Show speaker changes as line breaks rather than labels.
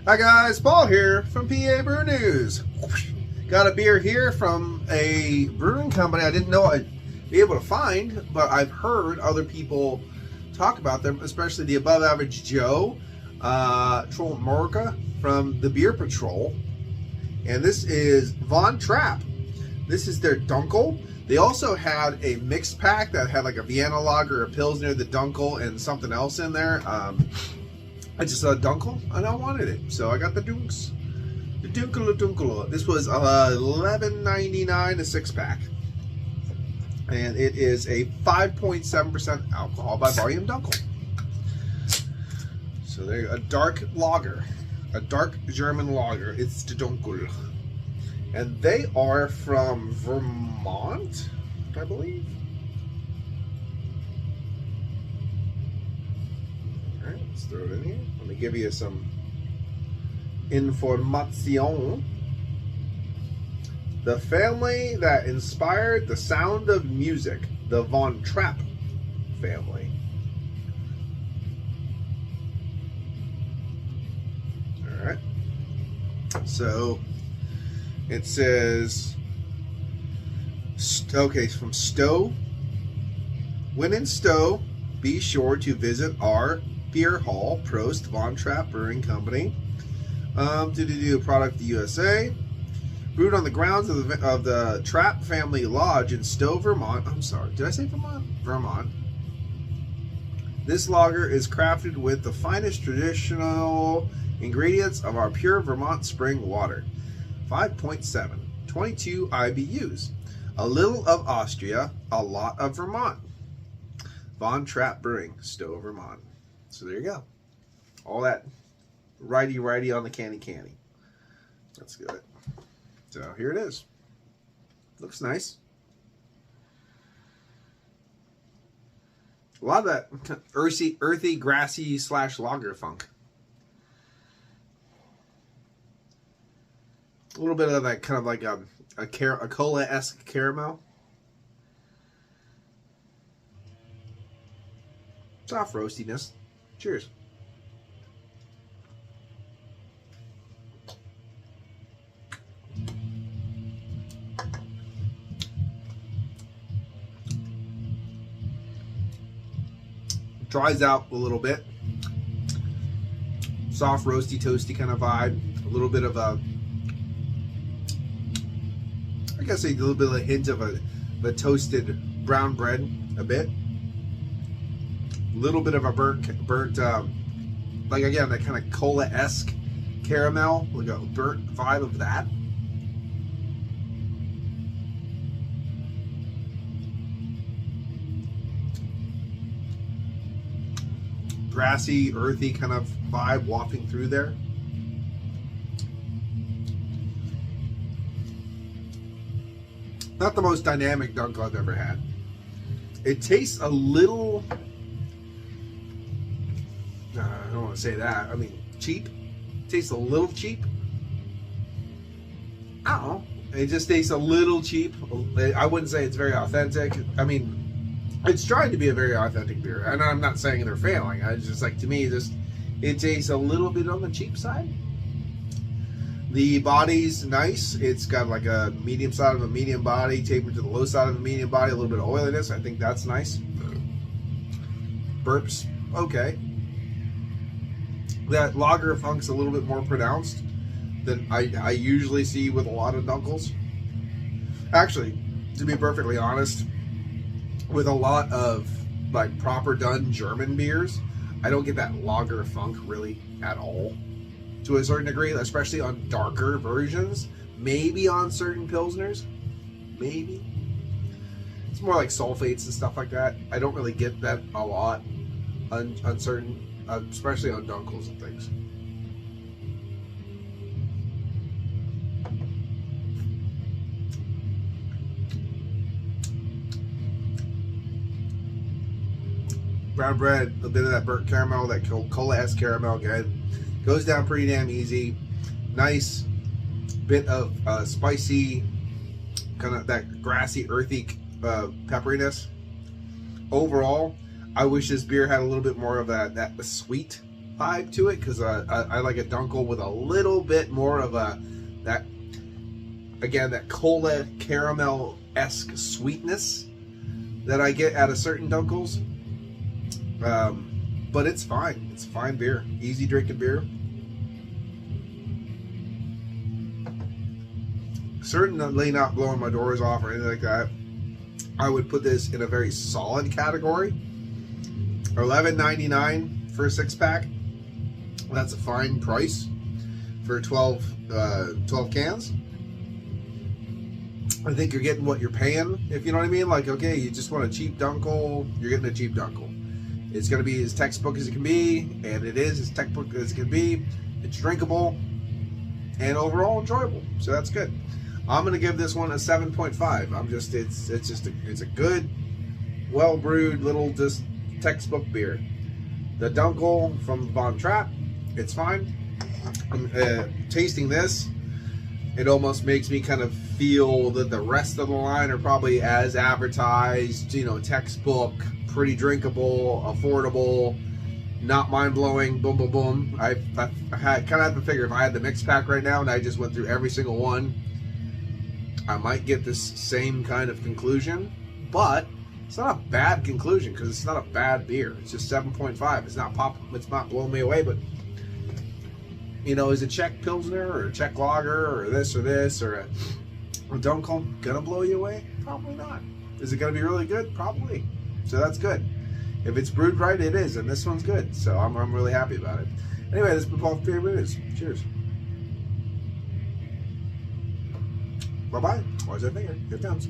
Hi guys, Paul here from PABrewNews. Got a beer here from a brewing company I didn't know I'd be able to find, but I've heard other people talk about them, especially the Above Average Joe, Troll Morca from the Beer Patrol. And this is Von Trapp. This is their Dunkle. They also had a mixed pack that had like a Vienna lager, a Pilsner, the Dunkle, and something else in there. I just saw Dunkle and I wanted it, so I got the Dunks. The Dunkle. This was $11.99 a six pack, and it is a 5.7% alcohol by volume Dunkle. So there, a dark lager, a dark German lager. It's the Dunkle, and they are from Vermont, I believe. Let's throw it in here. Let me give you some information. The family that inspired the sound of music, the Von Trapp family. All right. So it says, okay, from Stowe. When in Stowe, be sure to visit our beer hall, Prost Von Trapp Brewing Company. Product the USA. Brewed on the grounds of the Trapp Family Lodge in Stowe, Vermont. I'm sorry, did I say Vermont? Vermont. This lager is crafted with the finest traditional ingredients of our pure Vermont spring water. 5.7, 22 IBUs. A little of Austria, a lot of Vermont. Von Trapp Brewing, Stowe, Vermont. So there you go. All that righty on the canny. That's good. So here it is. Looks nice. A lot of that earthy, grassy / lager funk. A little bit of that kind of like a cola-esque caramel. Soft roastiness. Cheers. Dries out a little bit. Soft, roasty, toasty kind of vibe. A little bit of a, I guess a little bit of a hint of a toasted brown bread a bit. Little bit of a burnt like again, that kind of cola-esque caramel, like a burnt vibe of that. Grassy, earthy kind of vibe wafting through there. Not the most dynamic Dunkle I've ever had. It tastes a little, I don't want to say that. I mean, cheap. It tastes a little cheap. I don't know. It just tastes a little cheap. I wouldn't say it's very authentic. I mean, it's trying to be a very authentic beer. And I'm not saying they're failing. I just like, to me, it tastes a little bit on the cheap side. The body's nice. It's got like a medium side of a medium body, tapered to the low side of a medium body, a little bit of oiliness. I think that's nice. Burps, okay. That lager funk's a little bit more pronounced than I usually see with a lot of Dunkles. Actually, to be perfectly honest, with a lot of like proper done German beers, I don't get that lager funk really at all. To a certain degree, especially on darker versions, maybe on certain Pilsners, maybe. It's more like sulfates and stuff like that. I don't really get that a lot on certain, especially on Dunkles and things. Brown bread, a bit of that burnt caramel, that cola-esque caramel again. Goes down pretty damn easy. Nice bit of spicy, kind of that grassy, earthy pepperiness. Overall, I wish this beer had a little bit more of that sweet vibe to it because I like a Dunkle with a little bit more of that cola caramel-esque sweetness that I get out of certain Dunkles. But it's fine. It's fine beer. Easy drinking beer. Certainly not blowing my doors off or anything like that. I would put this in a very solid category. $11.99 for a 6-pack. That's a fine price for 12 cans. I think you're getting what you're paying, if you know what I mean. Like, okay, you just want a cheap Dunkle, you're getting a cheap Dunkle. It's going to be as textbook as it can be, and it is as textbook as it can be. It's drinkable and overall enjoyable, so that's good. I'm going to give this one a 7.5. It's a good, well brewed little just textbook beer. The Dunkle from Von Trapp, it's fine. Tasting this, it almost makes me kind of feel that the rest of the line are probably as advertised, you know, textbook, pretty drinkable, affordable, not mind-blowing, boom, boom, boom. I kind of have to figure if I had the mix pack right now and I just went through every single one, I might get this same kind of conclusion, but it's not a bad conclusion because it's not a bad beer. It's just 7.5. It's not blowing me away, but you know, is a Czech Pilsner or a Czech Lager or this or a Dunkle gonna blow you away? Probably not. Is it gonna be really good? Probably. So that's good. If it's brewed right, it is, and this one's good. So I'm really happy about it. Anyway, this has been PABrewNews. Cheers. Bye bye. Watch that finger. Here it comes.